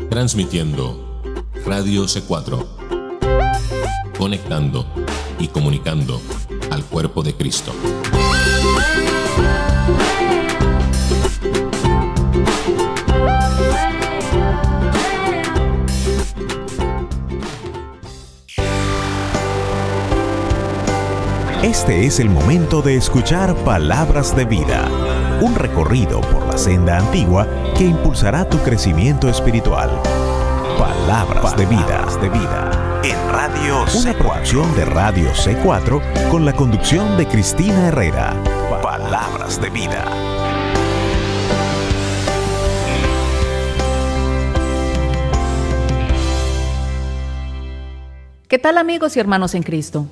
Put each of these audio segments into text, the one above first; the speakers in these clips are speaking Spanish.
Transmitiendo Radio C4, conectando y comunicando al cuerpo de Cristo. Este es el momento de escuchar Palabras de Vida, un recorrido por la senda antigua que impulsará tu crecimiento espiritual. Palabras de Vida en Radio C4. Una producción de Radio C4 con la conducción de Cristina Herrera. Palabras de Vida. ¿Qué tal, amigos y hermanos en Cristo?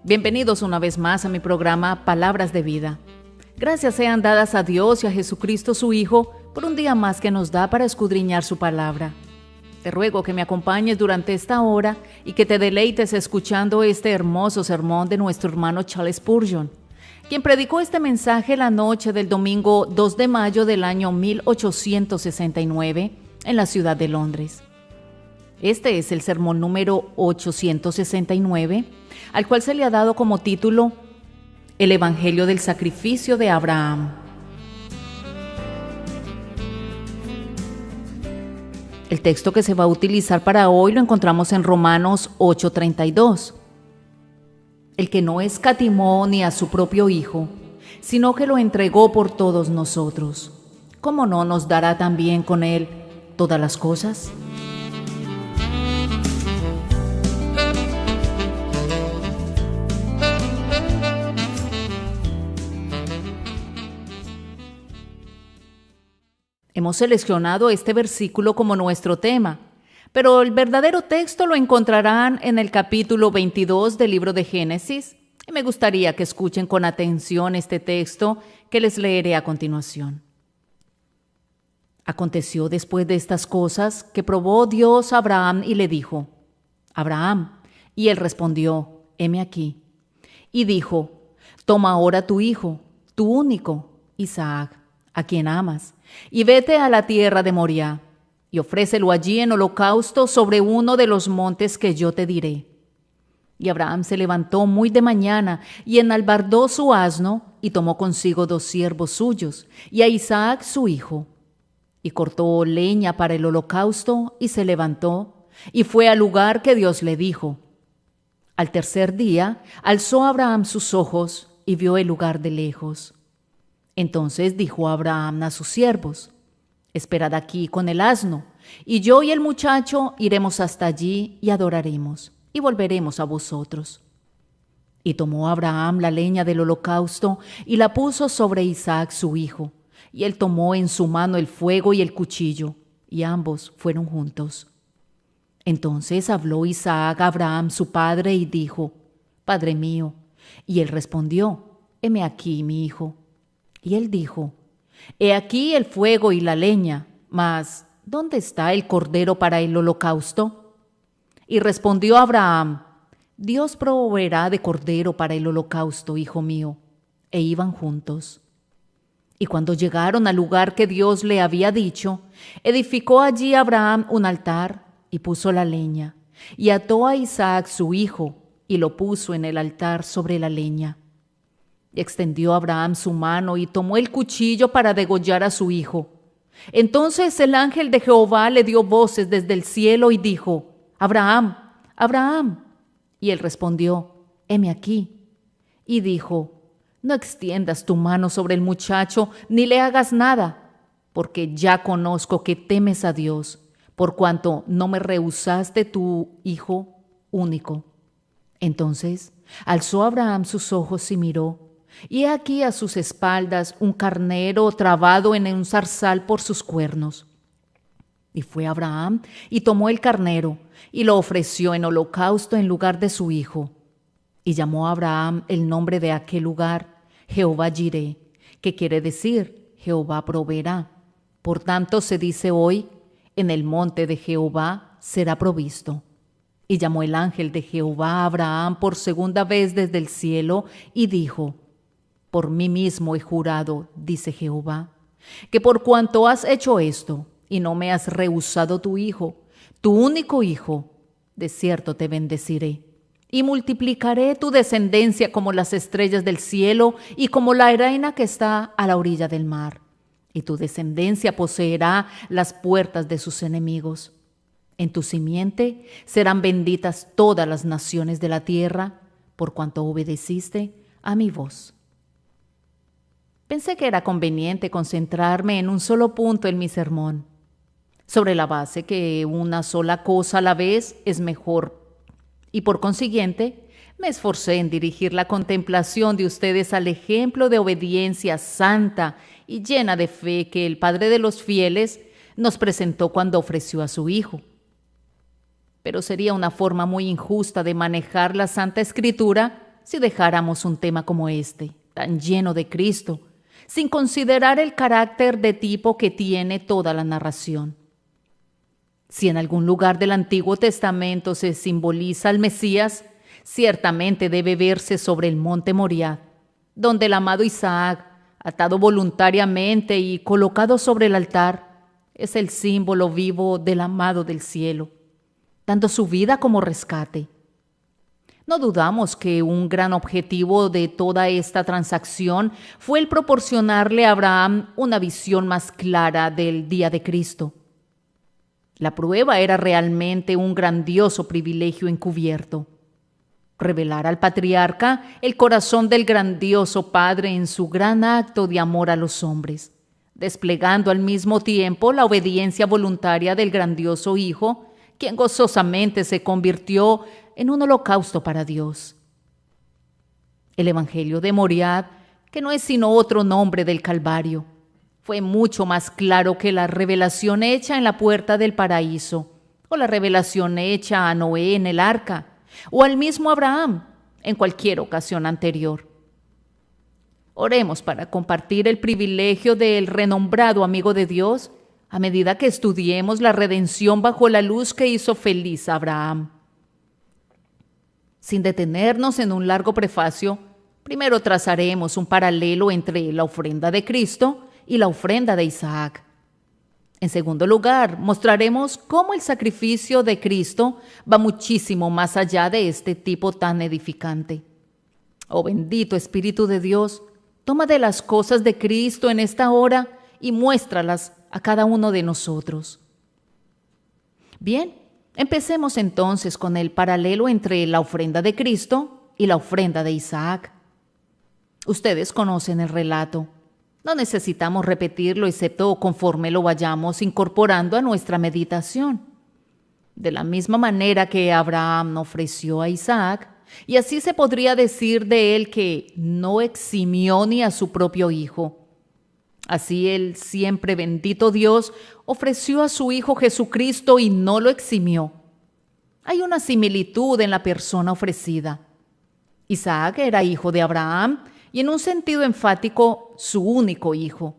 Bienvenidos una vez más a mi programa Palabras de Vida. Gracias sean dadas a Dios y a Jesucristo su Hijo por un día más que nos da para escudriñar su palabra. Te ruego que me acompañes durante esta hora y que te deleites escuchando este hermoso sermón de nuestro hermano Charles Spurgeon, quien predicó este mensaje la noche del domingo 2 de mayo del año 1869 en la ciudad de Londres. Este es el sermón número 869, al cual se le ha dado como título El Evangelio del Sacrificio de Abraham. El texto que se va a utilizar para hoy lo encontramos en Romanos 8:32. El que no escatimó ni a su propio Hijo, sino que lo entregó por todos nosotros, ¿cómo no nos dará también con él todas las cosas? Hemos seleccionado este versículo como nuestro tema, pero el verdadero texto lo encontrarán en el capítulo 22 del libro de Génesis, y me gustaría que escuchen con atención este texto que les leeré a continuación. Aconteció después de estas cosas que probó Dios a Abraham y le dijo: Abraham, y él respondió: heme aquí. Y dijo: toma ahora tu hijo, tu único, Isaac, a quien amas, y vete a la tierra de Moriah, y ofrécelo allí en holocausto sobre uno de los montes que yo te diré. Y Abraham se levantó muy de mañana, y enalbardó su asno, y tomó consigo 2 siervos suyos, y a Isaac su hijo. Y cortó leña para el holocausto, y se levantó, y fue al lugar que Dios le dijo. Al tercer día, alzó Abraham sus ojos, y vio el lugar de lejos. Entonces dijo Abraham a sus siervos: esperad aquí con el asno, y yo y el muchacho iremos hasta allí y adoraremos, y volveremos a vosotros. Y tomó Abraham la leña del holocausto y la puso sobre Isaac su hijo, y él tomó en su mano el fuego y el cuchillo, y ambos fueron juntos. Entonces habló Isaac a Abraham su padre y dijo: Padre mío. Y él respondió: heme aquí, mi hijo. Y él dijo: he aquí el fuego y la leña, mas ¿dónde está el cordero para el holocausto? Y respondió Abraham: Dios proveerá de cordero para el holocausto, hijo mío. E iban juntos. Y cuando llegaron al lugar que Dios le había dicho, edificó allí Abraham un altar y puso la leña, y ató a Isaac su hijo, y lo puso en el altar sobre la leña. Y extendió Abraham su mano y tomó el cuchillo para degollar a su hijo. Entonces el ángel de Jehová le dio voces desde el cielo y dijo: Abraham, Abraham. Y él respondió: heme aquí. Y dijo: no extiendas tu mano sobre el muchacho, ni le hagas nada, porque ya conozco que temes a Dios, por cuanto no me rehusaste tu hijo único. Entonces alzó Abraham sus ojos y miró, y he aquí a sus espaldas un carnero trabado en un zarzal por sus cuernos. Y fue Abraham y tomó el carnero y lo ofreció en holocausto en lugar de su hijo. Y llamó a Abraham el nombre de aquel lugar Jehová Jireh, que quiere decir Jehová proveerá. Por tanto se dice hoy: en el monte de Jehová será provisto. Y llamó el ángel de Jehová a Abraham por segunda vez desde el cielo y dijo: por mí mismo he jurado, dice Jehová, que por cuanto has hecho esto, y no me has rehusado tu hijo, tu único hijo, de cierto te bendeciré. Y multiplicaré tu descendencia como las estrellas del cielo y como la arena que está a la orilla del mar. Y tu descendencia poseerá las puertas de sus enemigos. En tu simiente serán benditas todas las naciones de la tierra, por cuanto obedeciste a mi voz. Pensé que era conveniente concentrarme en un solo punto en mi sermón, sobre la base que una sola cosa a la vez es mejor, y por consiguiente me esforcé en dirigir la contemplación de ustedes al ejemplo de obediencia santa y llena de fe que el Padre de los fieles nos presentó cuando ofreció a su Hijo. Pero sería una forma muy injusta de manejar la Santa Escritura si dejáramos un tema como este, tan lleno de Cristo, sin considerar el carácter de tipo que tiene toda la narración. Si en algún lugar del Antiguo Testamento se simboliza al Mesías, ciertamente debe verse sobre el monte Moriah, donde el amado Isaac, atado voluntariamente y colocado sobre el altar, es el símbolo vivo del amado del cielo, dando su vida como rescate. No dudamos que un gran objetivo de toda esta transacción fue el proporcionarle a Abraham una visión más clara del día de Cristo. La prueba era realmente un grandioso privilegio encubierto: revelar al patriarca el corazón del grandioso Padre en su gran acto de amor a los hombres, desplegando al mismo tiempo la obediencia voluntaria del grandioso Hijo, quien gozosamente se convirtió en un holocausto para Dios. El Evangelio de Moriah, que no es sino otro nombre del Calvario, fue mucho más claro que la revelación hecha en la puerta del paraíso, o la revelación hecha a Noé en el arca, o al mismo Abraham en cualquier ocasión anterior. Oremos para compartir el privilegio del renombrado amigo de Dios a medida que estudiemos la redención bajo la luz que hizo feliz a Abraham. Sin detenernos en un largo prefacio, primero trazaremos un paralelo entre la ofrenda de Cristo y la ofrenda de Isaac. En segundo lugar, mostraremos cómo el sacrificio de Cristo va muchísimo más allá de este tipo tan edificante. Oh bendito Espíritu de Dios, toma de las cosas de Cristo en esta hora y muéstralas a cada uno de nosotros. Bien, empecemos entonces con el paralelo entre la ofrenda de Cristo y la ofrenda de Isaac. Ustedes conocen el relato. No necesitamos repetirlo excepto conforme lo vayamos incorporando a nuestra meditación. De la misma manera que Abraham ofreció a Isaac, y así se podría decir de él que no eximió ni a su propio hijo. Así el siempre bendito Dios ofreció a su Hijo Jesucristo y no lo eximió. Hay una similitud en la persona ofrecida. Isaac era hijo de Abraham y en un sentido enfático su único hijo.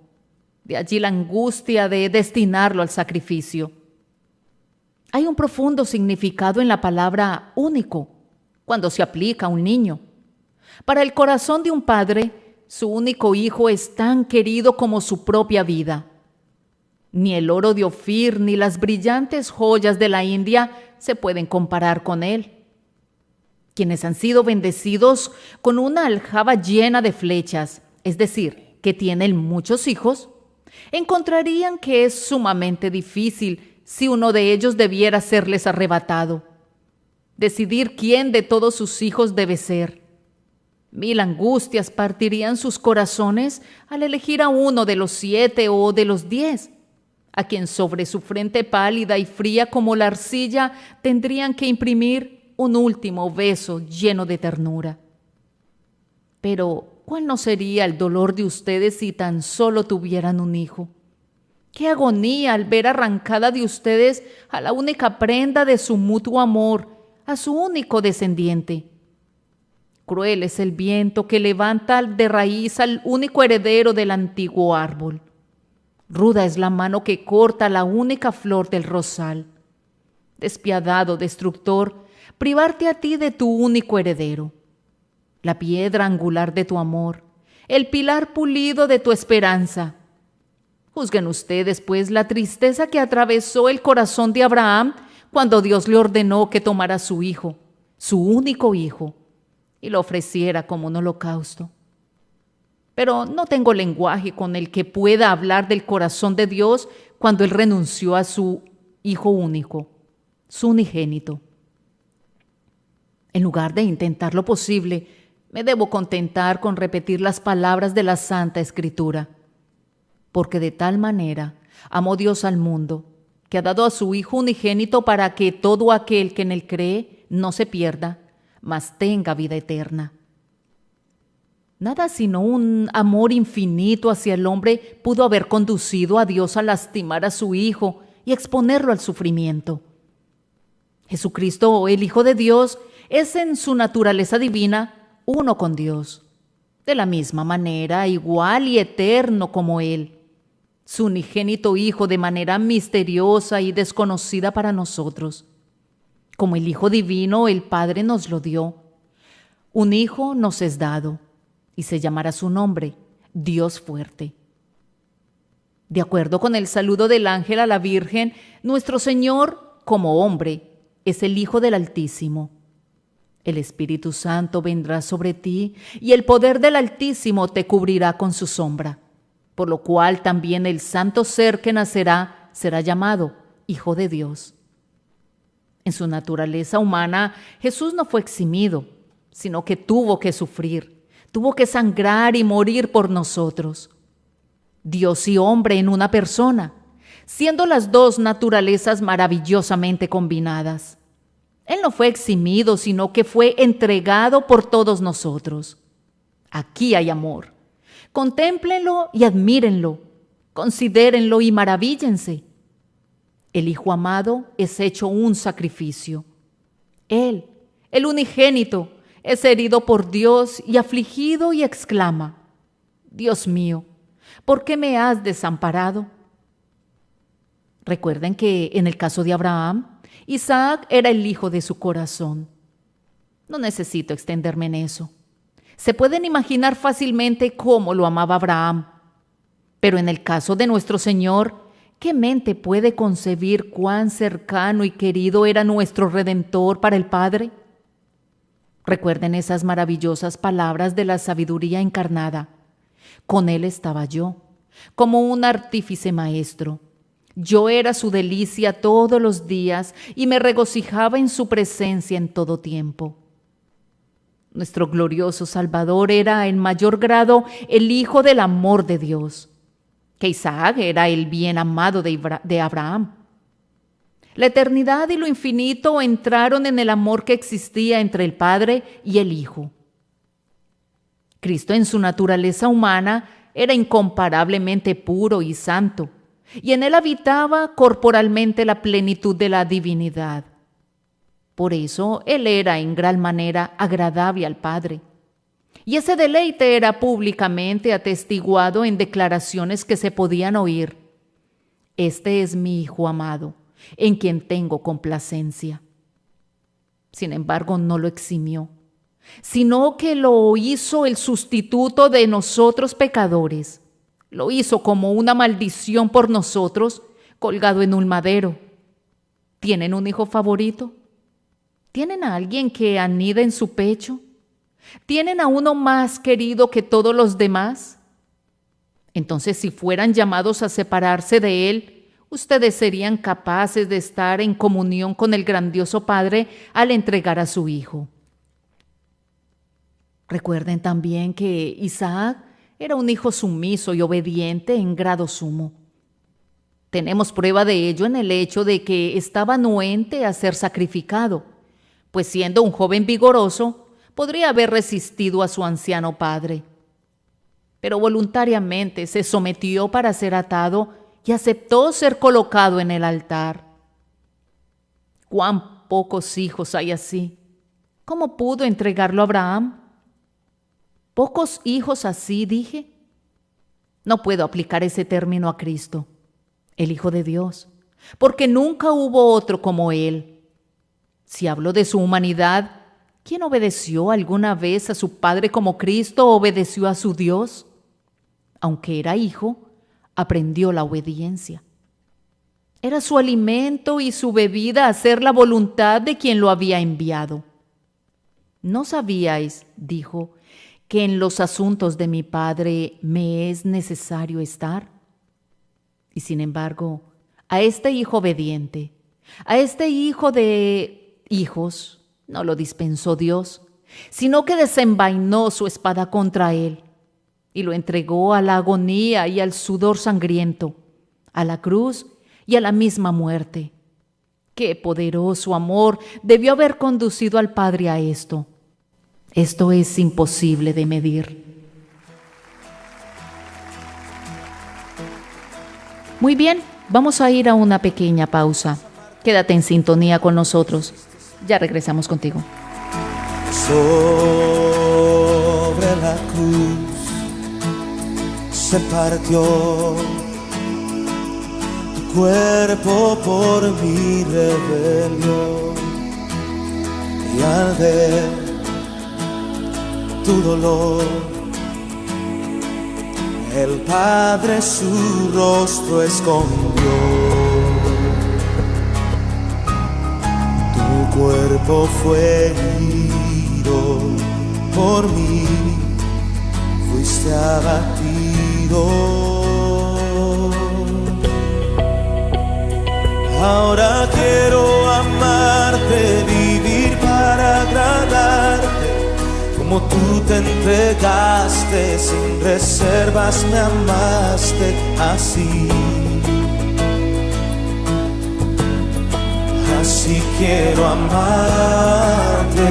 De allí la angustia de destinarlo al sacrificio. Hay un profundo significado en la palabra único cuando se aplica a un niño. Para el corazón de un padre, su único hijo es tan querido como su propia vida. Ni el oro de Ofir ni las brillantes joyas de la India se pueden comparar con él. Quienes han sido bendecidos con una aljaba llena de flechas, es decir, que tienen muchos hijos, encontrarían que es sumamente difícil si uno de ellos debiera serles arrebatado. Decidir quién de todos sus hijos debe ser. 1000 angustias partirían sus corazones al elegir a uno de los 7 o de los 10, a quien sobre su frente pálida y fría como la arcilla tendrían que imprimir un último beso lleno de ternura. Pero, ¿cuál no sería el dolor de ustedes si tan solo tuvieran un hijo? ¡Qué agonía al ver arrancada de ustedes a la única prenda de su mutuo amor, a su único descendiente! Cruel es el viento que levanta de raíz al único heredero del antiguo árbol. Ruda es la mano que corta la única flor del rosal. Despiadado destructor, privarte a ti de tu único heredero, la piedra angular de tu amor, el pilar pulido de tu esperanza. Juzguen ustedes, pues, la tristeza que atravesó el corazón de Abraham cuando Dios le ordenó que tomara a su hijo, su único hijo, y lo ofreciera como un holocausto. Pero no tengo lenguaje con el que pueda hablar del corazón de Dios cuando Él renunció a su hijo único, su unigénito. En lugar de intentar lo posible, me debo contentar con repetir las palabras de la Santa Escritura. Porque de tal manera amó Dios al mundo, que ha dado a su Hijo unigénito para que todo aquel que en él cree no se pierda, mas tenga vida eterna. Nada sino un amor infinito hacia el hombre pudo haber conducido a Dios a lastimar a su Hijo y exponerlo al sufrimiento. Jesucristo, el Hijo de Dios, es en su naturaleza divina uno con Dios, de la misma manera, igual y eterno como Él. Su unigénito Hijo de manera misteriosa y desconocida para nosotros. Como el Hijo divino, el Padre nos lo dio. Un Hijo nos es dado, y se llamará su nombre, Dios fuerte. De acuerdo con el saludo del ángel a la Virgen, nuestro Señor, como hombre, es el Hijo del Altísimo. El Espíritu Santo vendrá sobre ti, y el poder del Altísimo te cubrirá con su sombra. Por lo cual también el santo ser que nacerá será llamado Hijo de Dios. En su naturaleza humana, Jesús no fue eximido, sino que tuvo que sufrir, tuvo que sangrar y morir por nosotros. Dios y hombre en una persona, siendo las dos naturalezas maravillosamente combinadas. Él no fue eximido, sino que fue entregado por todos nosotros. Aquí hay amor. Contémplenlo y admírenlo, considérenlo y maravíllense. El Hijo amado es hecho un sacrificio. Él, el unigénito, es herido por Dios y afligido y exclama: Dios mío, ¿por qué me has desamparado? Recuerden que en el caso de Abraham, Isaac era el hijo de su corazón. No necesito extenderme en eso. Se pueden imaginar fácilmente cómo lo amaba Abraham. Pero en el caso de nuestro Señor, ¿qué mente puede concebir cuán cercano y querido era nuestro Redentor para el Padre? Recuerden esas maravillosas palabras de la sabiduría encarnada. Con Él estaba yo, como un artífice maestro. Yo era su delicia todos los días y me regocijaba en su presencia en todo tiempo. Nuestro glorioso Salvador era en mayor grado el Hijo del amor de Dios, que Isaac era el bien amado de Abraham. La eternidad y lo infinito entraron en el amor que existía entre el Padre y el Hijo. Cristo en su naturaleza humana era incomparablemente puro y santo, y en él habitaba corporalmente la plenitud de la divinidad. Por eso él era en gran manera agradable al Padre. Y ese deleite era públicamente atestiguado en declaraciones que se podían oír. Este es mi Hijo amado, en quien tengo complacencia. Sin embargo, no lo eximió, sino que lo hizo el sustituto de nosotros pecadores. Lo hizo como una maldición por nosotros, colgado en un madero. ¿Tienen un hijo favorito? ¿Tienen a alguien que anida en su pecho? ¿Tienen a uno más querido que todos los demás? Entonces, si fueran llamados a separarse de Él, ustedes serían capaces de estar en comunión con el grandioso Padre al entregar a su Hijo. Recuerden también que Isaac era un hijo sumiso y obediente en grado sumo. Tenemos prueba de ello en el hecho de que estaba anuente a ser sacrificado, pues siendo un joven vigoroso, podría haber resistido a su anciano padre. Pero voluntariamente se sometió para ser atado y aceptó ser colocado en el altar. ¡Cuán pocos hijos hay así! ¿Cómo pudo entregarlo a Abraham? ¿Pocos hijos así, dije? No puedo aplicar ese término a Cristo, el Hijo de Dios, porque nunca hubo otro como Él. Si hablo de su humanidad, ¿quién obedeció alguna vez a su Padre como Cristo obedeció a su Dios? Aunque era hijo, aprendió la obediencia. Era su alimento y su bebida hacer la voluntad de quien lo había enviado. ¿No sabíais, dijo, que en los asuntos de mi Padre me es necesario estar? Y sin embargo, a este hijo obediente, a este hijo de hijos, no lo dispensó Dios, sino que desenvainó su espada contra él y lo entregó a la agonía y al sudor sangriento, a la cruz y a la misma muerte. Qué poderoso amor debió haber conducido al Padre a esto. Esto es imposible de medir. Muy bien, vamos a ir a una pequeña pausa. Quédate en sintonía con nosotros. Ya regresamos contigo. Sobre la cruz se partió tu cuerpo por mi rebelión, y al ver tu dolor, el Padre su rostro escondió. Tu cuerpo fue herido por mí, fuiste abatido. Ahora quiero amarte, vivir para agradarte, como tú te entregaste, sin reservas me amaste así. Así quiero amarte.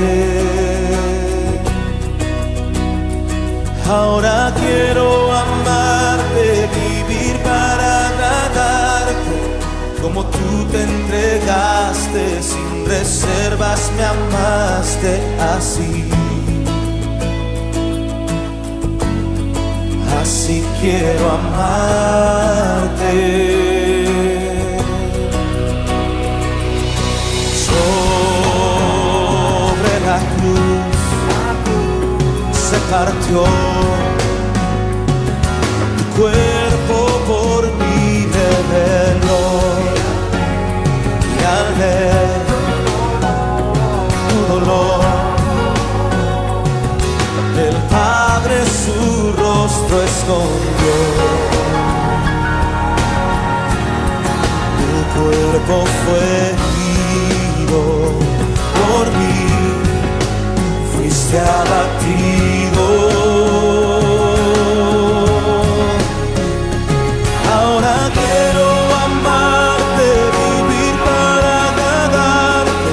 Ahora quiero amarte, vivir para agradarte, como tú te entregaste, sin reservas me amaste así. Así quiero amarte. Sobre la cruz se partió tu cuerpo por mi rebelión, y al ver tu dolor, el Padre su rostro escondió. Tu cuerpo fue herido por mí, fuiste abatido. Ahora quiero amarte, vivir para agradarte,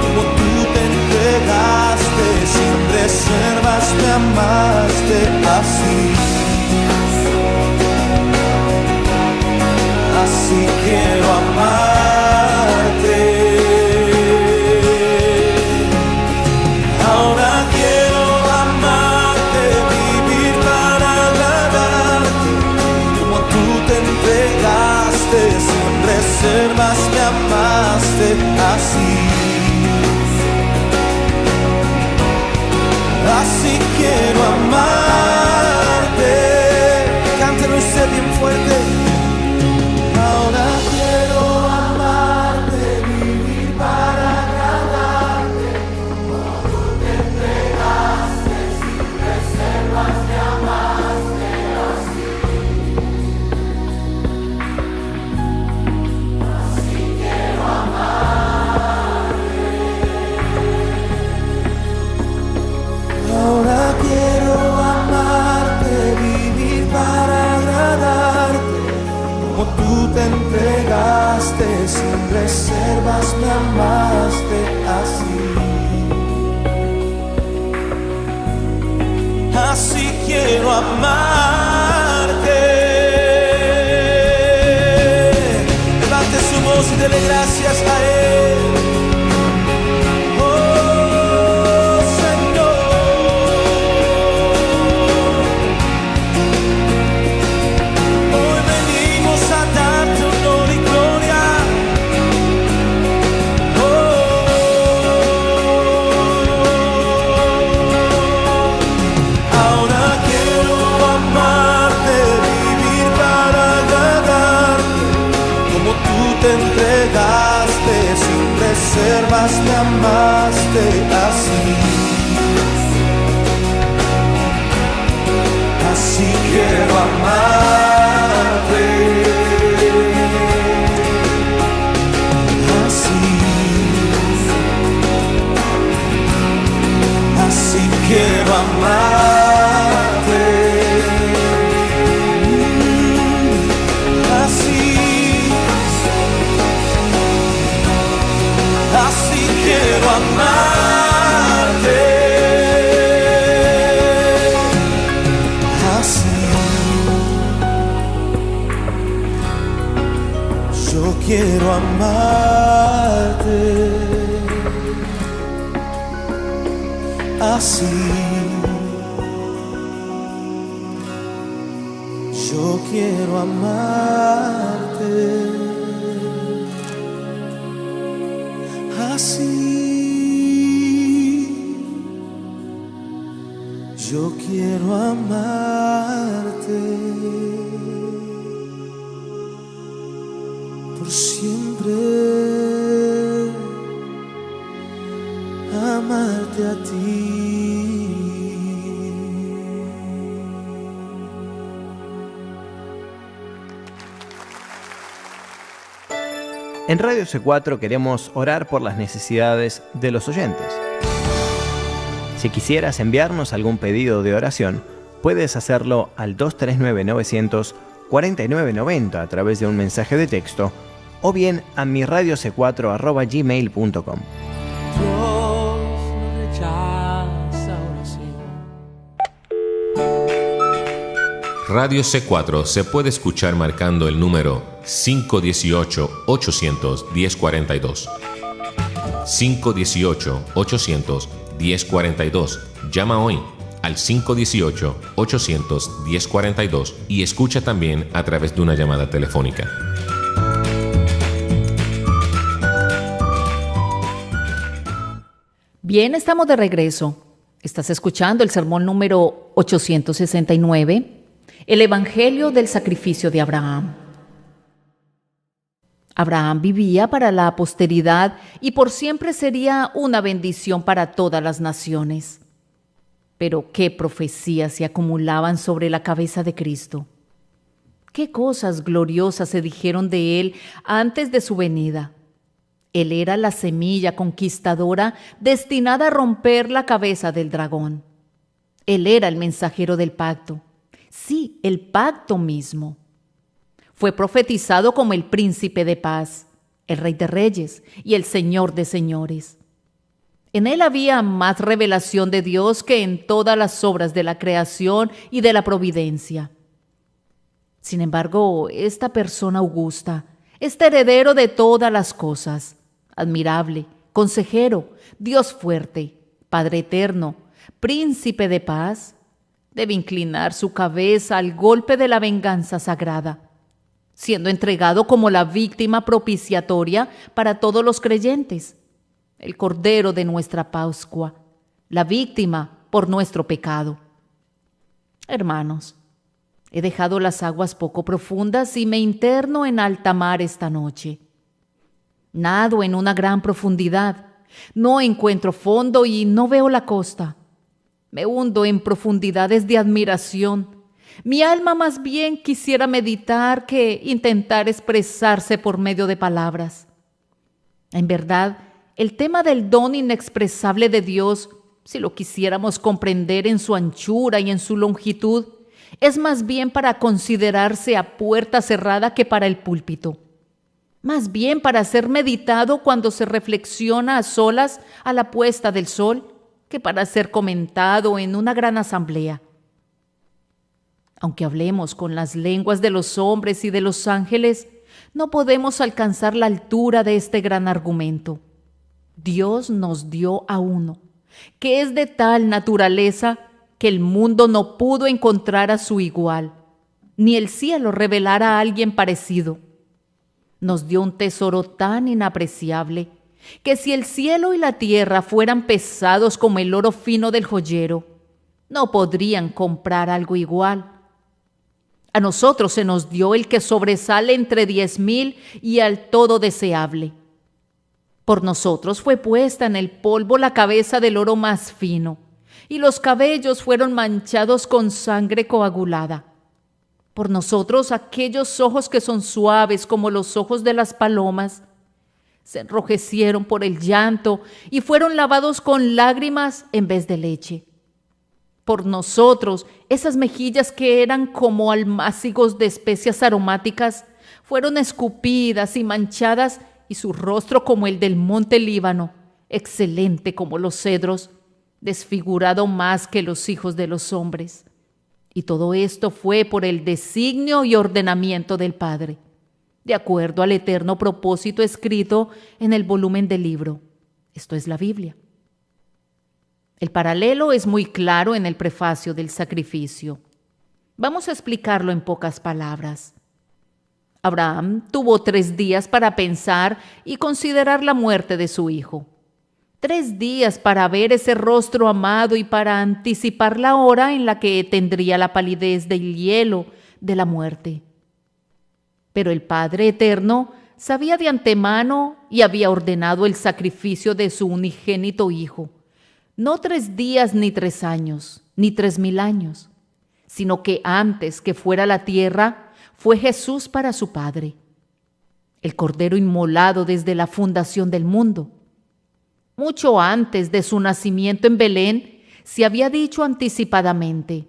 como tú te entregaste, sin reservas me amaste así. Así quiero amarte. Ahora quiero amarte, vivir para agradarte, como tú te entregaste, sin reservas me amaste así. Así quiero amarte. Cántelo usted bien fuerte. Ahora quiero amarte, vivir para agradarte, como tú te entregaste, sin reservas me amaste así. Así quiero amarte. Ahora quiero amarte, vivir para agradarte, como tú te entregaste, sin reservas me amaste así. Así quiero amarte. Levante su voz y dele gracias a Él. Oh, Señor. Hoy venimos a darte honor y gloria. Ahora quiero amar. quiero amarte así. Yo quiero amarte así. Yo quiero amarte por siempre, amarte a ti. En Radio C4 queremos orar por las necesidades de los oyentes. Si quisieras enviarnos algún pedido de oración, puedes hacerlo al 239-900-4990 a través de un mensaje de texto o bien a mirradioc4@gmail.com. Dios no rechaza oración. Radio C4 se puede escuchar marcando el número 518-800-1042. 518-800-1042. Llama hoy al 518-800-1042 y escucha también a través de una llamada telefónica. Bien, estamos de regreso. Estás escuchando el sermón número 869, el Evangelio del sacrificio de Abraham. Abraham vivía para la posteridad y por siempre sería una bendición para todas las naciones. Pero qué profecías se acumulaban sobre la cabeza de Cristo. Qué cosas gloriosas se dijeron de él antes de su venida. Él era la semilla conquistadora destinada a romper la cabeza del dragón. Él era el mensajero del pacto. Sí, el pacto mismo. Fue profetizado como el príncipe de paz, el rey de reyes y el señor de señores. En él había más revelación de Dios que en todas las obras de la creación y de la providencia. Sin embargo, esta persona augusta, este heredero de todas las cosas, admirable, consejero, Dios fuerte, Padre eterno, príncipe de paz, debe inclinar su cabeza al golpe de la venganza sagrada, siendo entregado como la víctima propiciatoria para todos los creyentes, el Cordero de nuestra Pascua, la víctima por nuestro pecado. Hermanos, he dejado las aguas poco profundas y me interno en alta mar esta noche. Nado en una gran profundidad, no encuentro fondo y no veo la costa. Me hundo en profundidades de admiración. Mi alma más bien quisiera meditar que intentar expresarse por medio de palabras. En verdad, el tema del don inexpresable de Dios, si lo quisiéramos comprender en su anchura y en su longitud, es más bien para considerarse a puerta cerrada que para el púlpito. Más bien para ser meditado cuando se reflexiona a solas a la puesta del sol, que para ser comentado en una gran asamblea. Aunque hablemos con las lenguas de los hombres y de los ángeles, no podemos alcanzar la altura de este gran argumento. Dios nos dio a uno, que es de tal naturaleza que el mundo no pudo encontrar a su igual, ni el cielo revelar a alguien parecido. Nos dio un tesoro tan inapreciable, que si el cielo y la tierra fueran pesados como el oro fino del joyero, no podrían comprar algo igual. A nosotros se nos dio el que sobresale entre 10,000 y al todo deseable. Por nosotros fue puesta en el polvo la cabeza del oro más fino, y los cabellos fueron manchados con sangre coagulada. Por nosotros aquellos ojos que son suaves como los ojos de las palomas, se enrojecieron por el llanto y fueron lavados con lágrimas en vez de leche. Por nosotros, esas mejillas que eran como almácigos de especias aromáticas, fueron escupidas y manchadas, y su rostro como el del monte Líbano, excelente como los cedros, desfigurado más que los hijos de los hombres. Y todo esto fue por el designio y ordenamiento del Padre. de acuerdo al eterno propósito escrito en el volumen del libro. Esto es la Biblia. El paralelo es muy claro en el prefacio del sacrificio. Vamos a explicarlo en pocas palabras. Abraham tuvo 3 días para pensar y considerar la muerte de su hijo. 3 días para ver ese rostro amado y para anticipar la hora en la que tendría la palidez del hielo de la muerte. Pero el Padre Eterno sabía de antemano y había ordenado el sacrificio de su unigénito Hijo. No 3 días ni 3 años, ni 3000 años, sino que antes que fuera la tierra, fue Jesús para su Padre, el Cordero inmolado desde la fundación del mundo. Mucho antes de su nacimiento en Belén, se había dicho anticipadamente: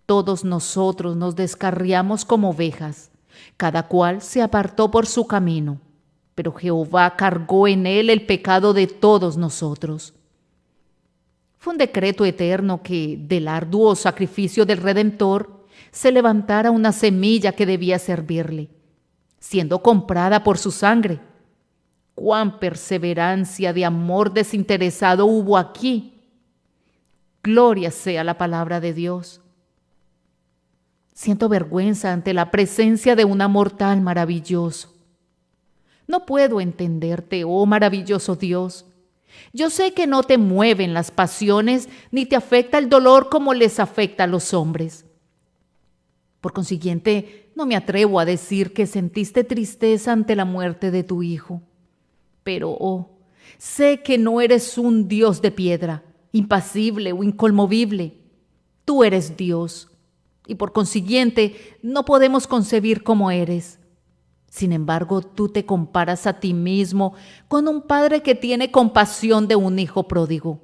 todos nosotros nos descarriamos como ovejas, cada cual se apartó por su camino, pero Jehová cargó en él el pecado de todos nosotros. Fue un decreto eterno que, del arduo sacrificio del Redentor, se levantara una semilla que debía servirle, siendo comprada por su sangre. ¡Cuán perseverancia de amor desinteresado hubo aquí! Gloria sea la palabra de Dios. Siento vergüenza ante la presencia de un amor tan maravilloso. No puedo entenderte, oh maravilloso Dios. Yo sé que no te mueven las pasiones ni te afecta el dolor como les afecta a los hombres. Por consiguiente, no me atrevo a decir que sentiste tristeza ante la muerte de tu hijo. Pero, sé que no eres un Dios de piedra, impasible o inconmovible. Tú eres Dios, y por consiguiente no podemos concebir cómo eres. Sin embargo, tú te comparas a ti mismo con un padre que tiene compasión de un hijo pródigo.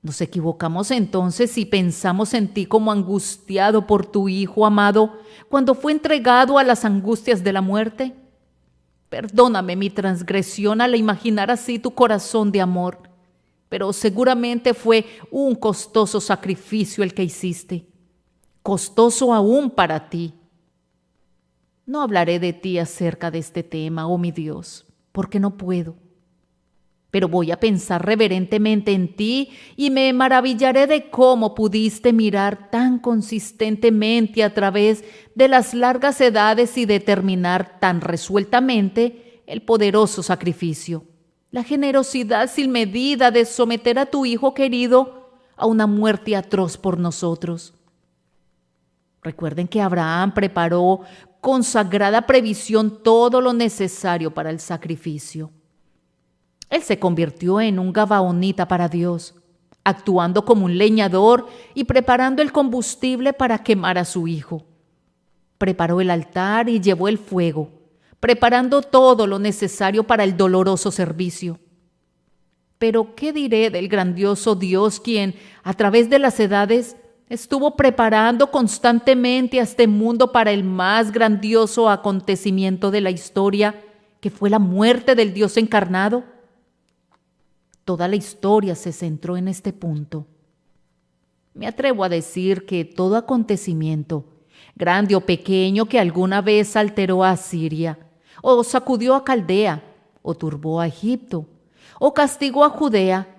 ¿Nos equivocamos entonces si pensamos en ti como angustiado por tu hijo amado cuando fue entregado a las angustias de la muerte? Perdóname mi transgresión al imaginar así tu corazón de amor, pero seguramente fue un costoso sacrificio el que hiciste, costoso aún para ti. No hablaré de ti acerca de este tema, oh mi Dios, porque no puedo. Pero voy a pensar reverentemente en ti y me maravillaré de cómo pudiste mirar tan consistentemente a través de las largas edades y determinar tan resueltamente el poderoso sacrificio, la generosidad sin medida de someter a tu Hijo querido a una muerte atroz por nosotros. Recuerden que Abraham preparó con sagrada previsión todo lo necesario para el sacrificio. Él se convirtió en un gabaonita para Dios, actuando como un leñador y preparando el combustible para quemar a su hijo. Preparó el altar y llevó el fuego, preparando todo lo necesario para el doloroso servicio. Pero, ¿qué diré del grandioso Dios quien, a través de las edades, estuvo preparando constantemente a este mundo para el más grandioso acontecimiento de la historia, que fue la muerte del Dios encarnado? Toda la historia se centró en este punto. Me atrevo a decir que todo acontecimiento, grande o pequeño, que alguna vez alteró a Asiria, o sacudió a Caldea, o turbó a Egipto, o castigó a Judea,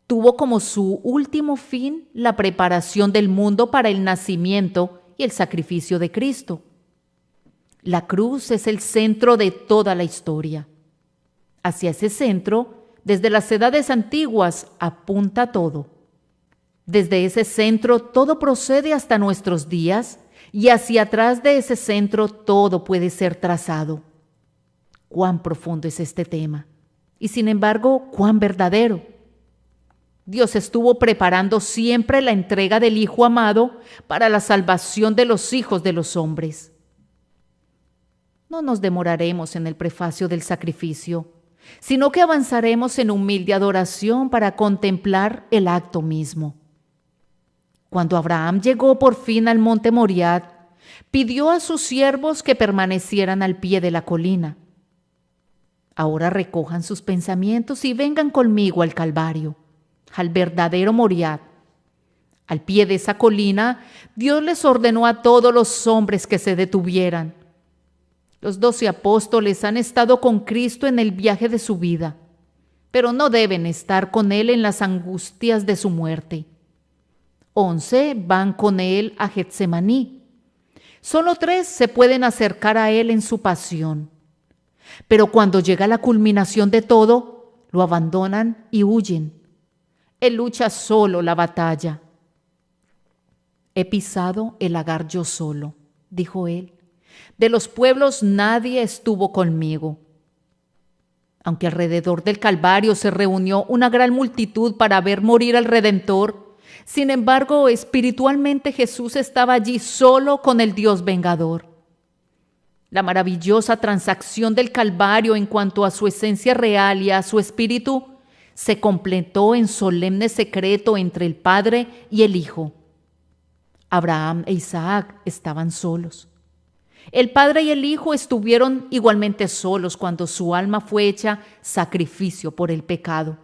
tuvo como su último fin la preparación del mundo para el nacimiento y el sacrificio de Cristo. La cruz es el centro de toda la historia. Hacia ese centro, desde las edades antiguas, apunta todo. Desde ese centro todo procede hasta nuestros días y hacia atrás de ese centro todo puede ser trazado. Cuán profundo es este tema y sin embargo cuán verdadero. Dios estuvo preparando siempre la entrega del Hijo amado para la salvación de los hijos de los hombres. No nos demoraremos en el prefacio del sacrificio, sino que avanzaremos en humilde adoración para contemplar el acto mismo. Cuando Abraham llegó por fin al monte Moriah, pidió a sus siervos que permanecieran al pie de la colina. Ahora recojan sus pensamientos y vengan conmigo al Calvario, al verdadero Moriah. Al pie de esa colina, Dios les ordenó a todos los hombres que se detuvieran. Los 12 apóstoles han estado con Cristo en el viaje de su vida, pero no deben estar con Él en las angustias de su muerte. 11 van con Él a Getsemaní. Solo 3 se pueden acercar a Él en su pasión. Pero cuando llega la culminación de todo, lo abandonan y huyen. Él lucha solo la batalla. He pisado el lagar yo solo, dijo él. De los pueblos nadie estuvo conmigo. Aunque alrededor del Calvario se reunió una gran multitud para ver morir al Redentor, sin embargo, espiritualmente Jesús estaba allí solo con el Dios vengador. La maravillosa transacción del Calvario en cuanto a su esencia real y a su espíritu se completó en solemne secreto entre el Padre y el Hijo. Abraham e Isaac estaban solos. El Padre y el Hijo estuvieron igualmente solos cuando su alma fue hecha sacrificio por el pecado.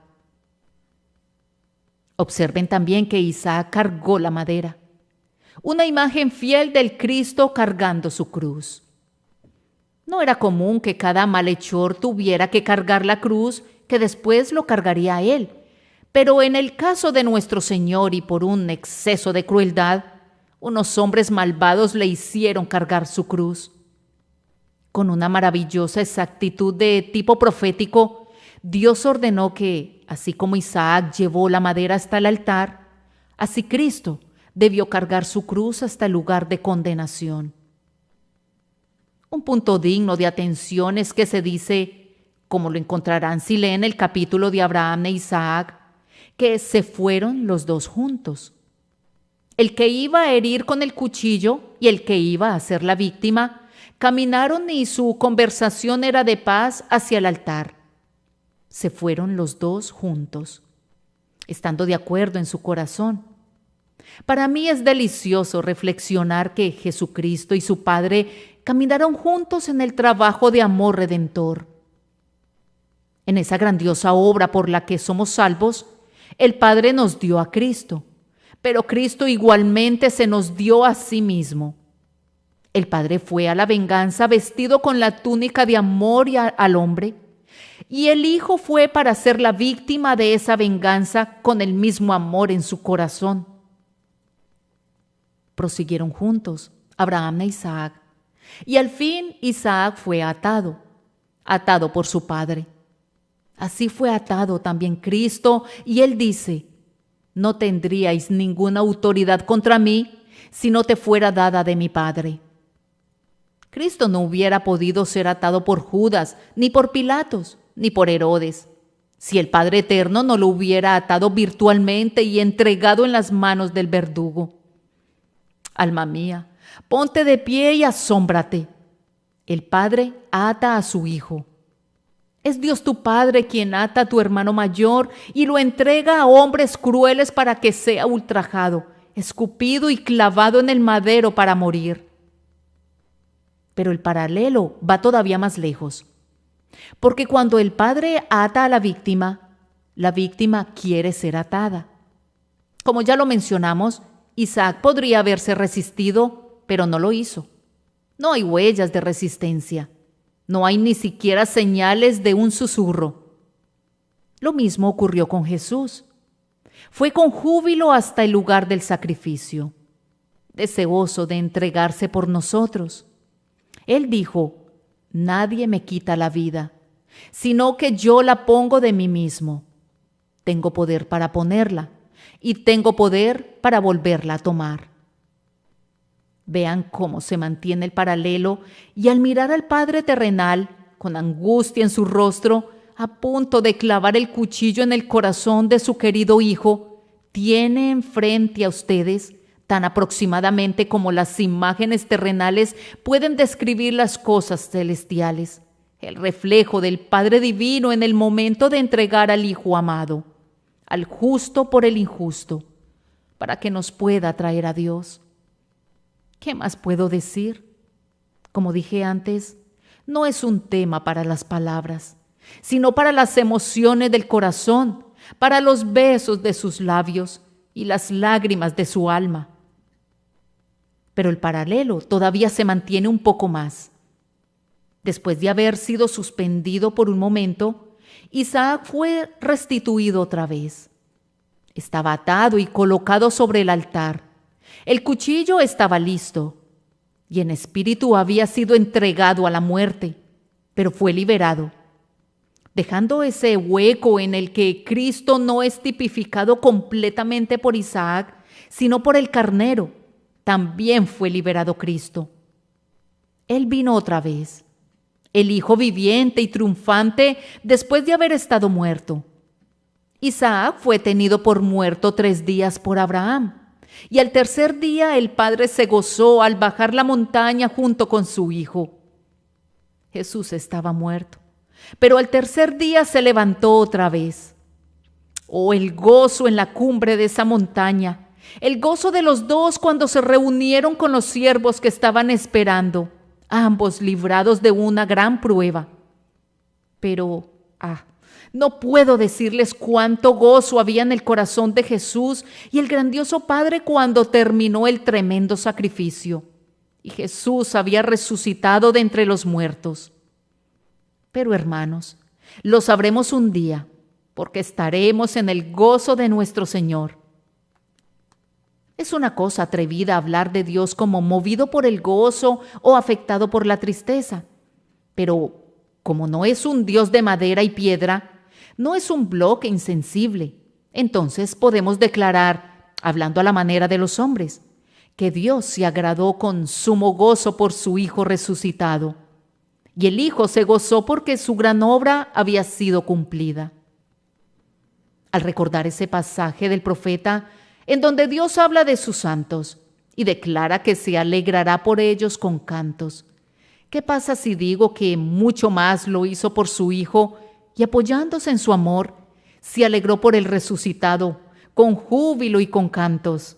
Observen también que Isaac cargó la madera, una imagen fiel del Cristo cargando su cruz. No era común que cada malhechor tuviera que cargar la cruz que después lo cargaría a él, pero en el caso de nuestro Señor y por un exceso de crueldad, unos hombres malvados le hicieron cargar su cruz. Con una maravillosa exactitud de tipo profético, Dios ordenó que, así como Isaac llevó la madera hasta el altar, así Cristo debió cargar su cruz hasta el lugar de condenación. Un punto digno de atención es que se dice, como lo encontrarán si leen el capítulo de Abraham e Isaac, que se fueron los dos juntos. El que iba a herir con el cuchillo y el que iba a ser la víctima caminaron y su conversación era de paz hacia el altar. Se fueron los dos juntos, estando de acuerdo en su corazón. Para mí es delicioso reflexionar que Jesucristo y su Padre caminaron juntos en el trabajo de amor redentor. En esa grandiosa obra por la que somos salvos, el Padre nos dio a Cristo, pero Cristo igualmente se nos dio a sí mismo. El Padre fue a la venganza vestido con la túnica de amor al hombre, y el Hijo fue para ser la víctima de esa venganza con el mismo amor en su corazón. Prosiguieron juntos, Abraham e Isaac, y al fin Isaac fue atado por su padre. Así fue atado también Cristo, y él dice, no tendríais ninguna autoridad contra mí si no te fuera dada de mi Padre. Cristo no hubiera podido ser atado por Judas, ni por Pilatos, ni por Herodes, si el Padre Eterno no lo hubiera atado virtualmente y entregado en las manos del verdugo. Alma mía, ponte de pie y asómbrate. El Padre ata a su Hijo. Es Dios tu Padre quien ata a tu hermano mayor y lo entrega a hombres crueles para que sea ultrajado, escupido y clavado en el madero para morir. Pero el paralelo va todavía más lejos, porque cuando el Padre ata a la víctima quiere ser atada. Como ya lo mencionamos, Isaac podría haberse resistido, pero no lo hizo. No hay huellas de resistencia. No hay ni siquiera señales de un susurro. Lo mismo ocurrió con Jesús. Fue con júbilo hasta el lugar del sacrificio, deseoso de entregarse por nosotros. Él dijo, nadie me quita la vida, sino que yo la pongo de mí mismo. Tengo poder para ponerla y tengo poder para volverla a tomar. Vean cómo se mantiene el paralelo y al mirar al Padre terrenal, con angustia en su rostro, a punto de clavar el cuchillo en el corazón de su querido Hijo, tiene enfrente a ustedes, tan aproximadamente como las imágenes terrenales pueden describir las cosas celestiales, el reflejo del Padre Divino en el momento de entregar al Hijo amado, al justo por el injusto, para que nos pueda traer a Dios. ¿Qué más puedo decir? Como dije antes, no es un tema para las palabras, sino para las emociones del corazón, para los besos de sus labios y las lágrimas de su alma. Pero el paralelo todavía se mantiene un poco más. Después de haber sido suspendido por un momento, Isaac fue restituido otra vez. Estaba atado y colocado sobre el altar. El cuchillo estaba listo y en espíritu había sido entregado a la muerte, pero fue liberado, dejando ese hueco en el que Cristo no es tipificado completamente por Isaac, sino por el carnero. También fue liberado Cristo. Él vino otra vez, el Hijo viviente y triunfante después de haber estado muerto. Isaac fue tenido por muerto 3 días por Abraham, y al tercer día el Padre se gozó al bajar la montaña junto con su Hijo. Jesús estaba muerto, pero al tercer día se levantó otra vez. Oh, el gozo en la cumbre de esa montaña, el gozo de los dos cuando se reunieron con los siervos que estaban esperando, ambos librados de una gran prueba. Pero, no puedo decirles cuánto gozo había en el corazón de Jesús y el grandioso Padre cuando terminó el tremendo sacrificio y Jesús había resucitado de entre los muertos. Pero hermanos, lo sabremos un día, porque estaremos en el gozo de nuestro Señor. Es una cosa atrevida hablar de Dios como movido por el gozo o afectado por la tristeza, pero como no es un Dios de madera y piedra, no es un bloque insensible, entonces podemos declarar, hablando a la manera de los hombres, que Dios se agradó con sumo gozo por su Hijo resucitado, y el Hijo se gozó porque su gran obra había sido cumplida. Al recordar ese pasaje del profeta, en donde Dios habla de sus santos y declara que se alegrará por ellos con cantos, ¿qué pasa si digo que mucho más lo hizo por su Hijo y apoyándose en su amor, se alegró por el resucitado con júbilo y con cantos?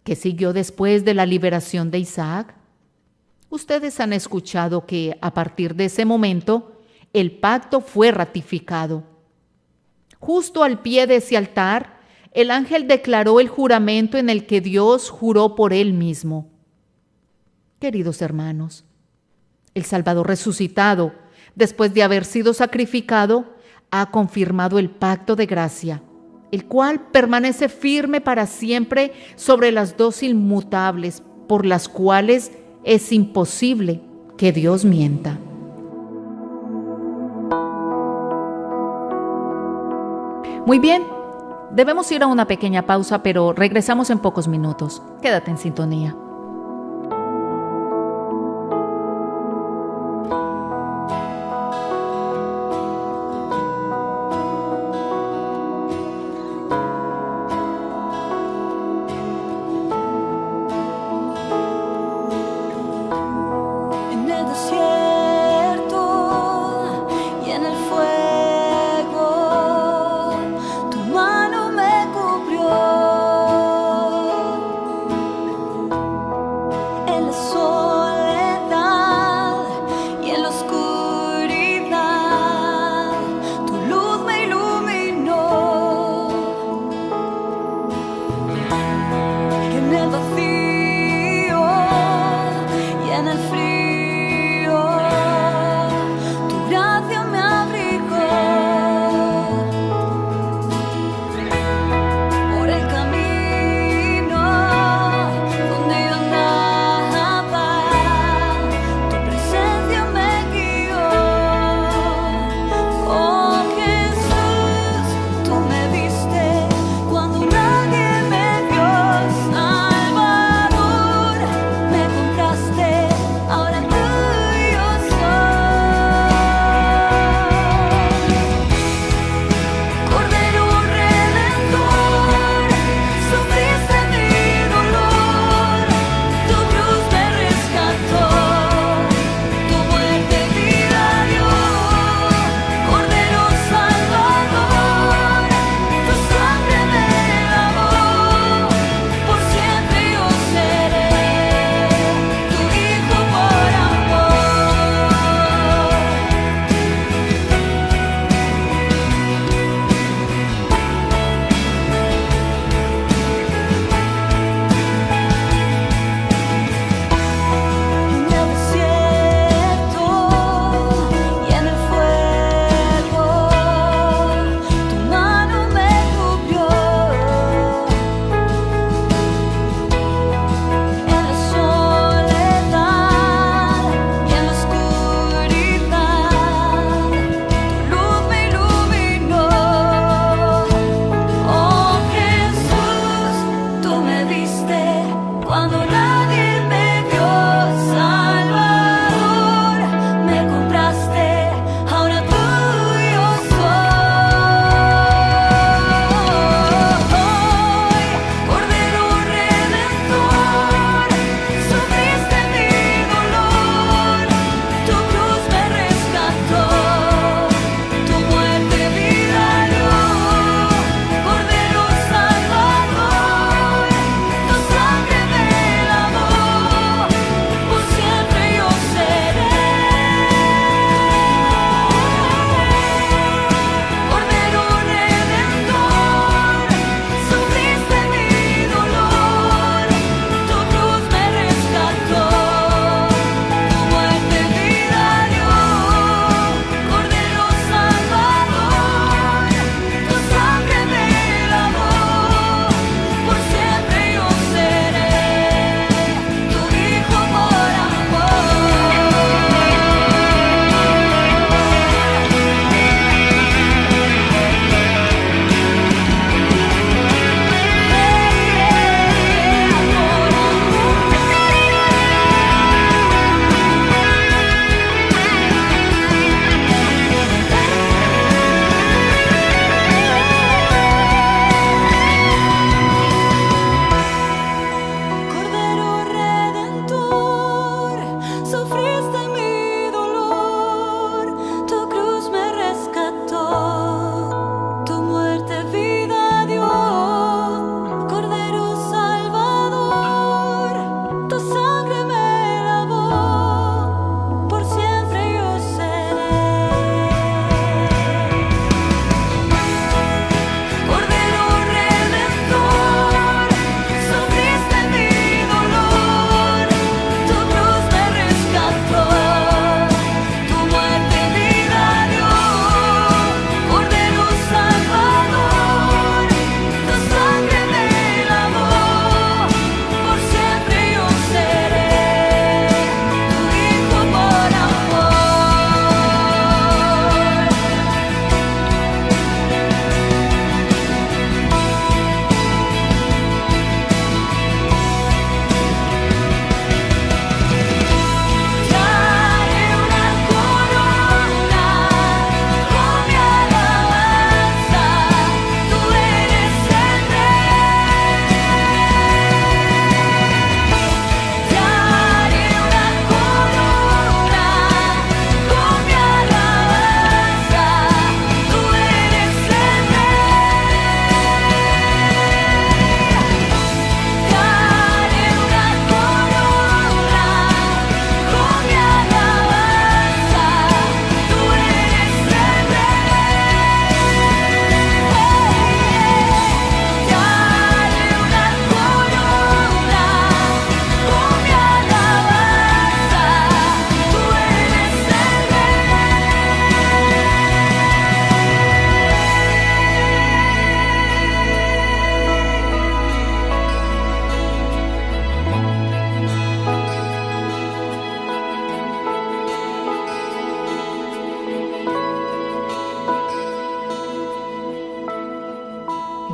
¿Qué siguió después de la liberación de Isaac? Ustedes han escuchado que a partir de ese momento el pacto fue ratificado. Justo al pie de ese altar, el ángel declaró el juramento en el que Dios juró por él mismo. Queridos hermanos, el Salvador resucitado, después de haber sido sacrificado, ha confirmado el pacto de gracia, el cual permanece firme para siempre sobre las dos inmutables por las cuales es imposible que Dios mienta. Muy bien, debemos ir a una pequeña pausa, pero regresamos en pocos minutos. Quédate en sintonía. En el desierto y en el fuego, tu mano me cubrió. En la soledad y en la oscuridad, tu luz me iluminó. En el vacío y en el frío,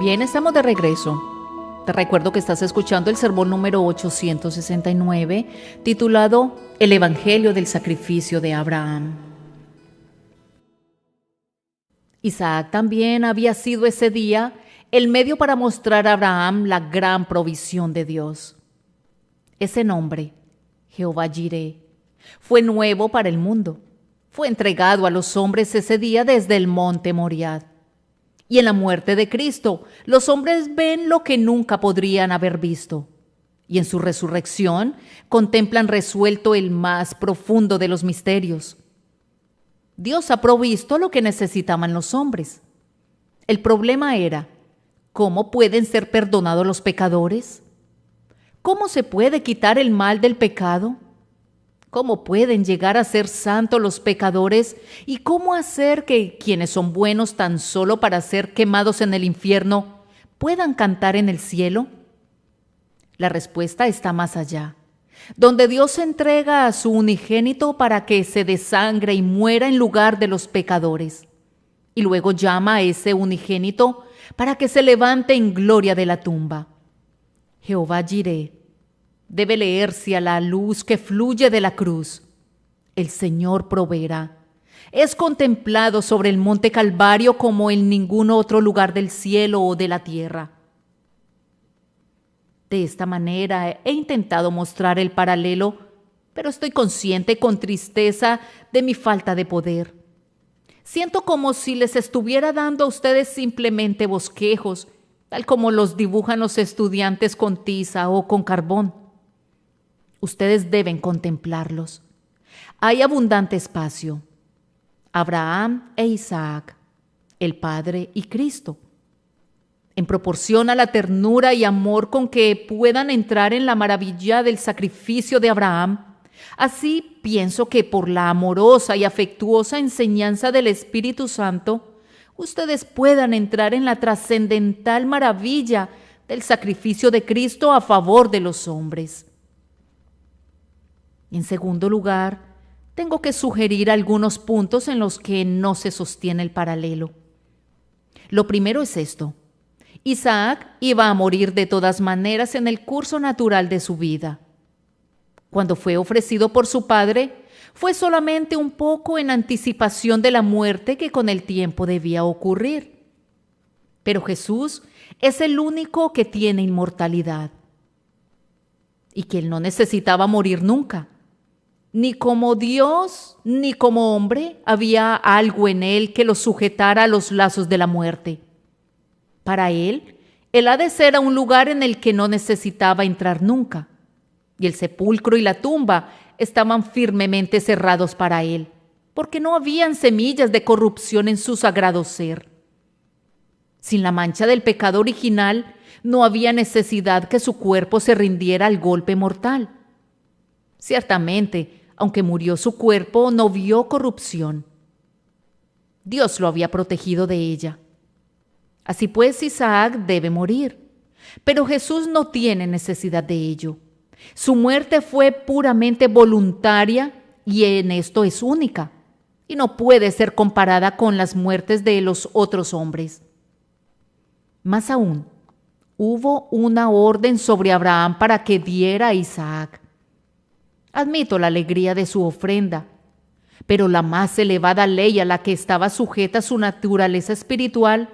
Bien, estamos de regreso. Te recuerdo que estás escuchando el sermón número 869, titulado El Evangelio del Sacrificio de Abraham. Isaac también había sido ese día el medio para mostrar a Abraham la gran provisión de Dios. Ese nombre, Jehová Jireh, fue nuevo para el mundo. Fue entregado a los hombres ese día desde el monte Moriah. Y en la muerte de Cristo, los hombres ven lo que nunca podrían haber visto. Y en su resurrección, contemplan resuelto el más profundo de los misterios. Dios ha provisto lo que necesitaban los hombres. El problema era, ¿cómo pueden ser perdonados los pecadores? ¿Cómo se puede quitar el mal del pecado? ¿Cómo pueden llegar a ser santos los pecadores? ¿Y cómo hacer que quienes son buenos tan solo para ser quemados en el infierno puedan cantar en el cielo? La respuesta está más allá, donde Dios entrega a su unigénito para que se desangre y muera en lugar de los pecadores. Y luego llama a ese unigénito para que se levante en gloria de la tumba. Jehová Jireh debe leerse a la luz que fluye de la cruz. El Señor proveerá. Es contemplado sobre el monte Calvario como en ningún otro lugar del cielo o de la tierra. De esta manera he intentado mostrar el paralelo, pero estoy consciente con tristeza de mi falta de poder. Siento como si les estuviera dando a ustedes simplemente bosquejos, tal como los dibujan los estudiantes con tiza o con carbón. Ustedes deben contemplarlos. Hay abundante espacio. Abraham e Isaac, el Padre y Cristo. En proporción a la ternura y amor con que puedan entrar en la maravilla del sacrificio de Abraham, así pienso que por la amorosa y afectuosa enseñanza del Espíritu Santo, ustedes puedan entrar en la trascendental maravilla del sacrificio de Cristo a favor de los hombres. En segundo lugar, tengo que sugerir algunos puntos en los que no se sostiene el paralelo. Lo primero es esto. Isaac iba a morir de todas maneras en el curso natural de su vida. Cuando fue ofrecido por su padre, fue solamente un poco en anticipación de la muerte que con el tiempo debía ocurrir. Pero Jesús es el único que tiene inmortalidad y que él no necesitaba morir nunca. Ni como Dios, ni como hombre, había algo en él que lo sujetara a los lazos de la muerte. Para él, el Hades era un lugar en el que no necesitaba entrar nunca, y el sepulcro y la tumba estaban firmemente cerrados para él, porque no habían semillas de corrupción en su sagrado ser. Sin la mancha del pecado original, no había necesidad que su cuerpo se rindiera al golpe mortal. Ciertamente, aunque murió su cuerpo, no vio corrupción. Dios lo había protegido de ella. Así pues, Isaac debe morir. Pero Jesús no tiene necesidad de ello. Su muerte fue puramente voluntaria y en esto es única, y no puede ser comparada con las muertes de los otros hombres. Más aún, hubo una orden sobre Abraham para que diera a Isaac. Admito la alegría de su ofrenda, pero la más elevada ley a la que estaba sujeta su naturaleza espiritual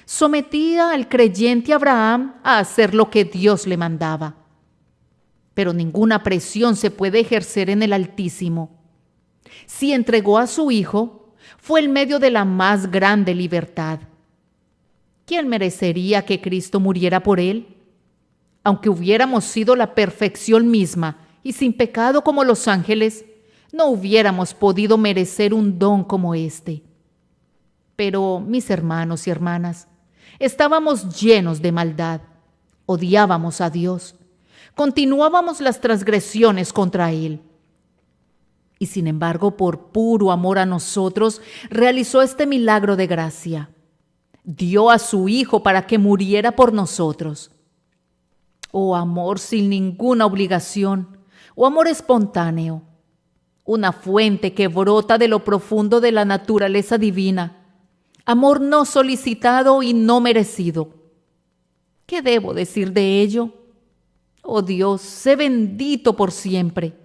sometía al creyente Abraham a hacer lo que Dios le mandaba. Pero ninguna presión se puede ejercer en el Altísimo. Si entregó a su Hijo, fue el medio de la más grande libertad. ¿Quién merecería que Cristo muriera por él? Aunque hubiéramos sido la perfección misma y sin pecado como los ángeles, no hubiéramos podido merecer un don como este. Pero, mis hermanos y hermanas, estábamos llenos de maldad, odiábamos a Dios, continuábamos las transgresiones contra Él. Y sin embargo, por puro amor a nosotros, realizó este milagro de gracia. Dio a su Hijo para que muriera por nosotros. Oh amor sin ninguna obligación, oh amor espontáneo, una fuente que brota de lo profundo de la naturaleza divina, amor no solicitado y no merecido, ¿Qué debo decir de ello? Oh Dios, sé bendito por siempre.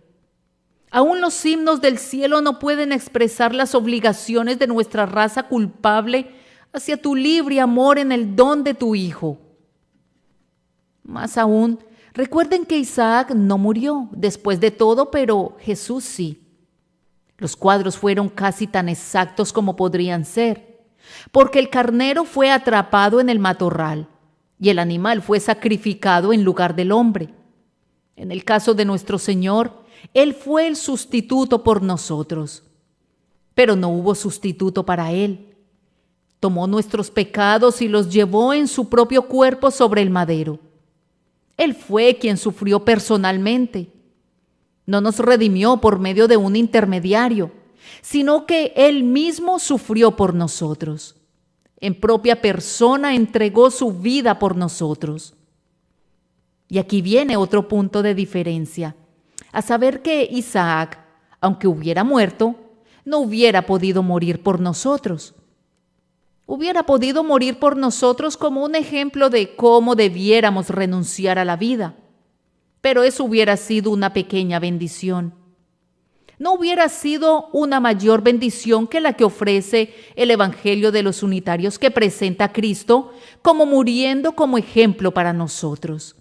Aún los himnos del cielo no pueden expresar las obligaciones de nuestra raza culpable hacia tu libre amor en el don de tu Hijo. Más aún, recuerden que Isaac no murió después de todo, pero Jesús sí. Los cuadros fueron casi tan exactos como podrían ser, porque el carnero fue atrapado en el matorral y el animal fue sacrificado en lugar del hombre. En el caso de nuestro Señor, Él fue el sustituto por nosotros. Pero no hubo sustituto para Él. Tomó nuestros pecados y los llevó en su propio cuerpo sobre el madero. Él fue quien sufrió personalmente. No nos redimió por medio de un intermediario, sino que Él mismo sufrió por nosotros. En propia persona entregó su vida por nosotros. Y aquí viene otro punto de diferencia, a saber que Isaac, aunque hubiera muerto, no hubiera podido morir por nosotros. Hubiera podido morir por nosotros como un ejemplo de cómo debiéramos renunciar a la vida, pero eso hubiera sido una pequeña bendición. No hubiera sido una mayor bendición que la que ofrece el Evangelio de los Unitarios, que presenta a Cristo como muriendo como ejemplo para nosotros.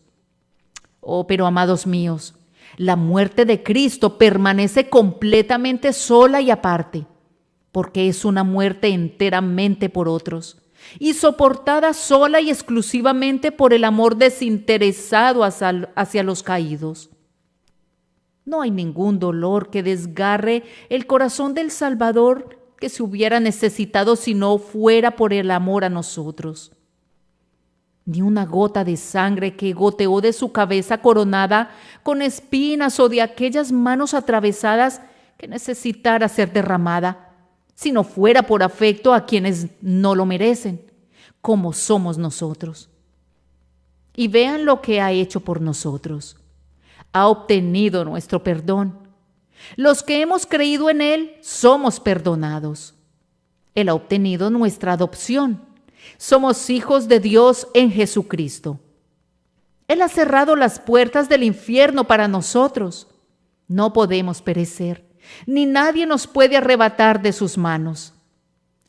Oh, pero amados míos, la muerte de Cristo permanece completamente sola y aparte, porque es una muerte enteramente por otros y soportada sola y exclusivamente por el amor desinteresado hacia los caídos. No hay ningún dolor que desgarre el corazón del Salvador que se hubiera necesitado si no fuera por el amor a nosotros. Ni una gota de sangre que goteó de su cabeza coronada con espinas o de aquellas manos atravesadas que necesitara ser derramada, si no fuera por afecto a quienes no lo merecen, como somos nosotros. Y vean lo que ha hecho por nosotros. Ha obtenido nuestro perdón. Los que hemos creído en Él somos perdonados. Él ha obtenido nuestra adopción. Somos hijos de Dios en Jesucristo. Él ha cerrado las puertas del infierno para nosotros. No podemos perecer, ni nadie nos puede arrebatar de sus manos.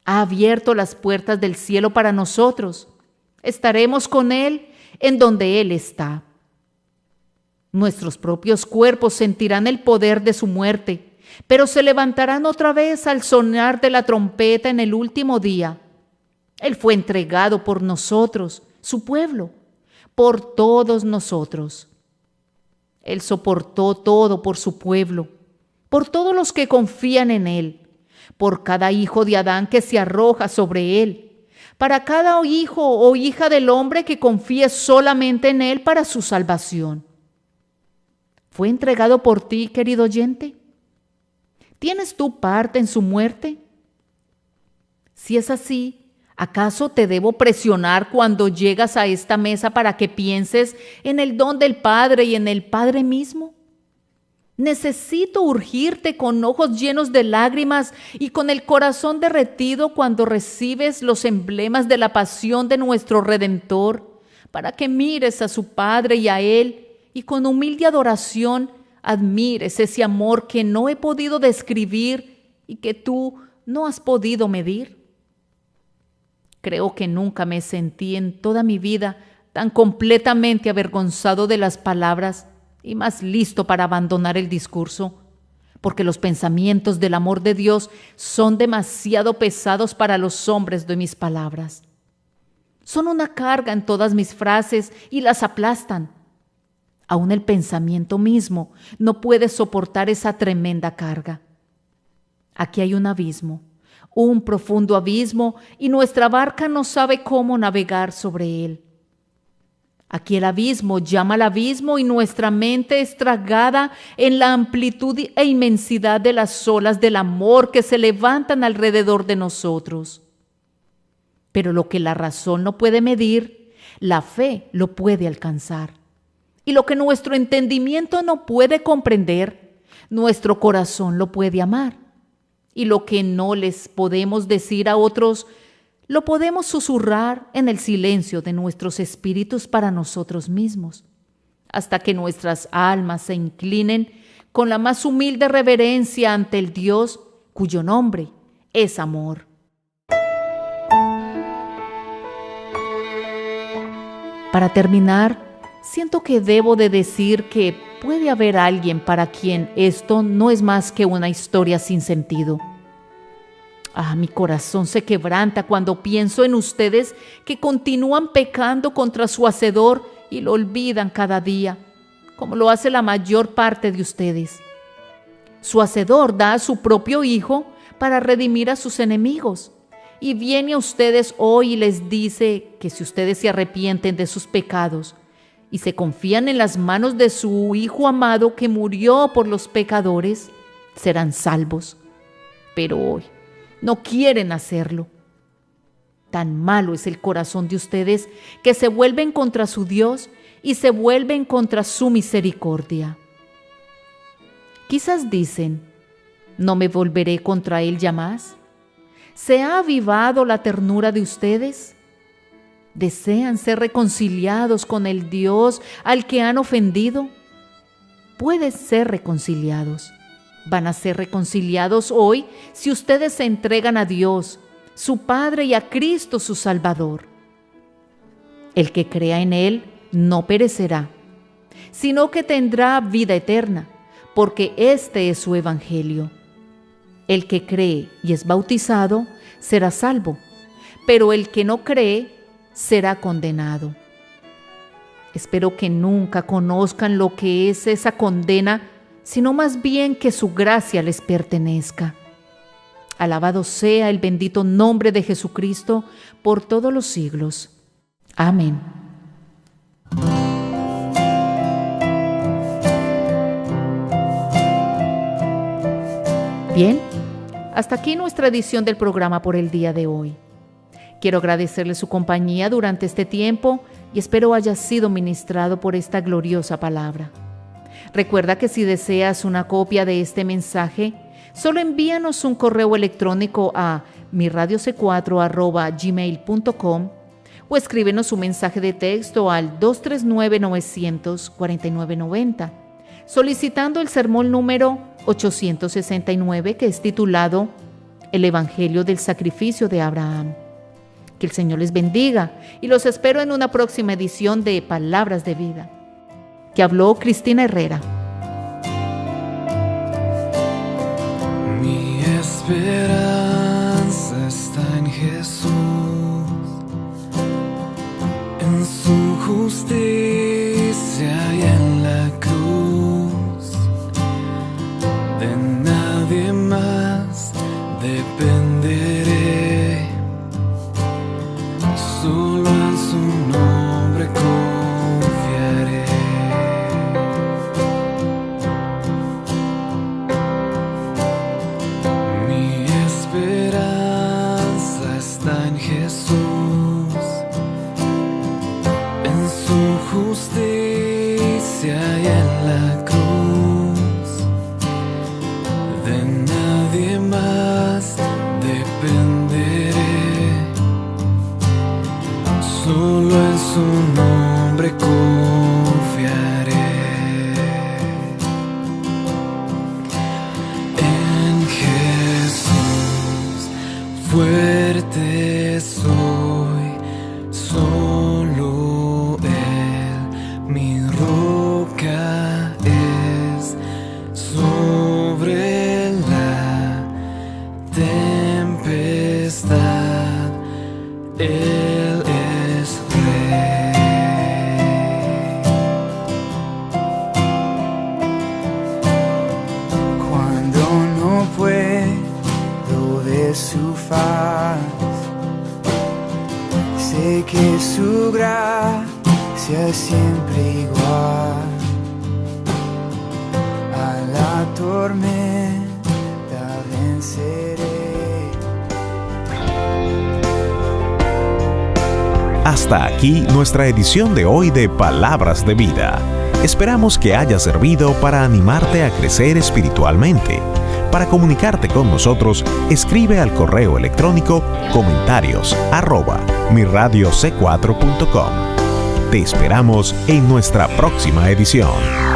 Ha abierto las puertas del cielo para nosotros. Estaremos con Él en donde Él está. Nuestros propios cuerpos sentirán el poder de su muerte, pero se levantarán otra vez al sonar de la trompeta en el último día. Él fue entregado por nosotros, su pueblo, por todos nosotros. Él soportó todo por su pueblo, por todos los que confían en Él, por cada hijo de Adán que se arroja sobre Él, para cada hijo o hija del hombre que confíe solamente en Él para su salvación. ¿Fue entregado por ti, querido oyente? ¿Tienes tú parte en su muerte? Si es así, ¿acaso te debo presionar cuando llegas a esta mesa para que pienses en el don del Padre y en el Padre mismo? ¿Necesito urgirte con ojos llenos de lágrimas y con el corazón derretido cuando recibes los emblemas de la pasión de nuestro Redentor, para que mires a su Padre y a Él y con humilde adoración admires ese amor que no he podido describir y que tú no has podido medir? Creo que nunca me sentí en toda mi vida tan completamente avergonzado de las palabras y más listo para abandonar el discurso, porque los pensamientos del amor de Dios son demasiado pesados para los hombres de mis palabras. Son una carga en todas mis frases y las aplastan. Aún el pensamiento mismo no puede soportar esa tremenda carga. Aquí hay un abismo, un profundo abismo, y nuestra barca no sabe cómo navegar sobre él. Aquí el abismo llama al abismo y nuestra mente es tragada en la amplitud e inmensidad de las olas del amor que se levantan alrededor de nosotros. Pero lo que la razón no puede medir, la fe lo puede alcanzar. Y lo que nuestro entendimiento no puede comprender, nuestro corazón lo puede amar. Y lo que no les podemos decir a otros, lo podemos susurrar en el silencio de nuestros espíritus para nosotros mismos, hasta que nuestras almas se inclinen con la más humilde reverencia ante el Dios cuyo nombre es amor. Para terminar, siento que debo de decir que puede haber alguien para quien esto no es más que una historia sin sentido. Mi corazón se quebranta cuando pienso en ustedes que continúan pecando contra su Hacedor y lo olvidan cada día, como lo hace la mayor parte de ustedes. Su Hacedor da a su propio Hijo para redimir a sus enemigos. Y viene a ustedes hoy y les dice que si ustedes se arrepienten de sus pecados y se confían en las manos de su Hijo amado que murió por los pecadores, serán salvos. Pero hoy no quieren hacerlo. Tan malo es el corazón de ustedes que se vuelven contra su Dios y se vuelven contra su misericordia. Quizás dicen, ¿no me volveré contra él ya más? ¿Se ha avivado la ternura de ustedes? ¿Desean ser reconciliados con el Dios al que han ofendido? Pueden ser reconciliados. Van a ser reconciliados hoy si ustedes se entregan a Dios, su Padre, y a Cristo, su Salvador. El que crea en Él no perecerá, sino que tendrá vida eterna, porque este es su Evangelio. El que cree y es bautizado será salvo, pero el que no cree será condenado. Espero que nunca conozcan lo que es esa condena, sino más bien que su gracia les pertenezca. Alabado sea el bendito nombre de Jesucristo por todos los siglos. Amén. Bien, hasta aquí nuestra edición del programa por el día de hoy. Quiero agradecerle su compañía durante este tiempo y espero haya sido ministrado por esta gloriosa palabra. Recuerda que si deseas una copia de este mensaje, solo envíanos un correo electrónico a mirradioc4@gmail.com o escríbenos un mensaje de texto al 239-900-4990, solicitando el sermón número 869, que es titulado El Evangelio del Sacrificio de Abraham. Que el Señor les bendiga y los espero en una próxima edición de Palabras de Vida. Que habló Cristina Herrera. Mi esperanza está en Jesús, en su justicia y en la cruz. De nadie más dependeré, solo en su nombre confiaré. Mi esperanza está en Jesús, en su justicia y en la cruz. De nadie más dependeré, solo en su nombre confiaré. En Jesús fuerte soy, solo Él mi roca es. Sobre la tempestad Él es Rey. Cuando no puedo ver su faz, sé que su gracia es siempre igual. A la tormenta venceré. Hasta aquí nuestra edición de hoy de Palabras de Vida. Esperamos que haya servido para animarte a crecer espiritualmente. Para comunicarte con nosotros, escribe al correo electrónico comentarios@mirradioc4.com. Te esperamos en nuestra próxima edición.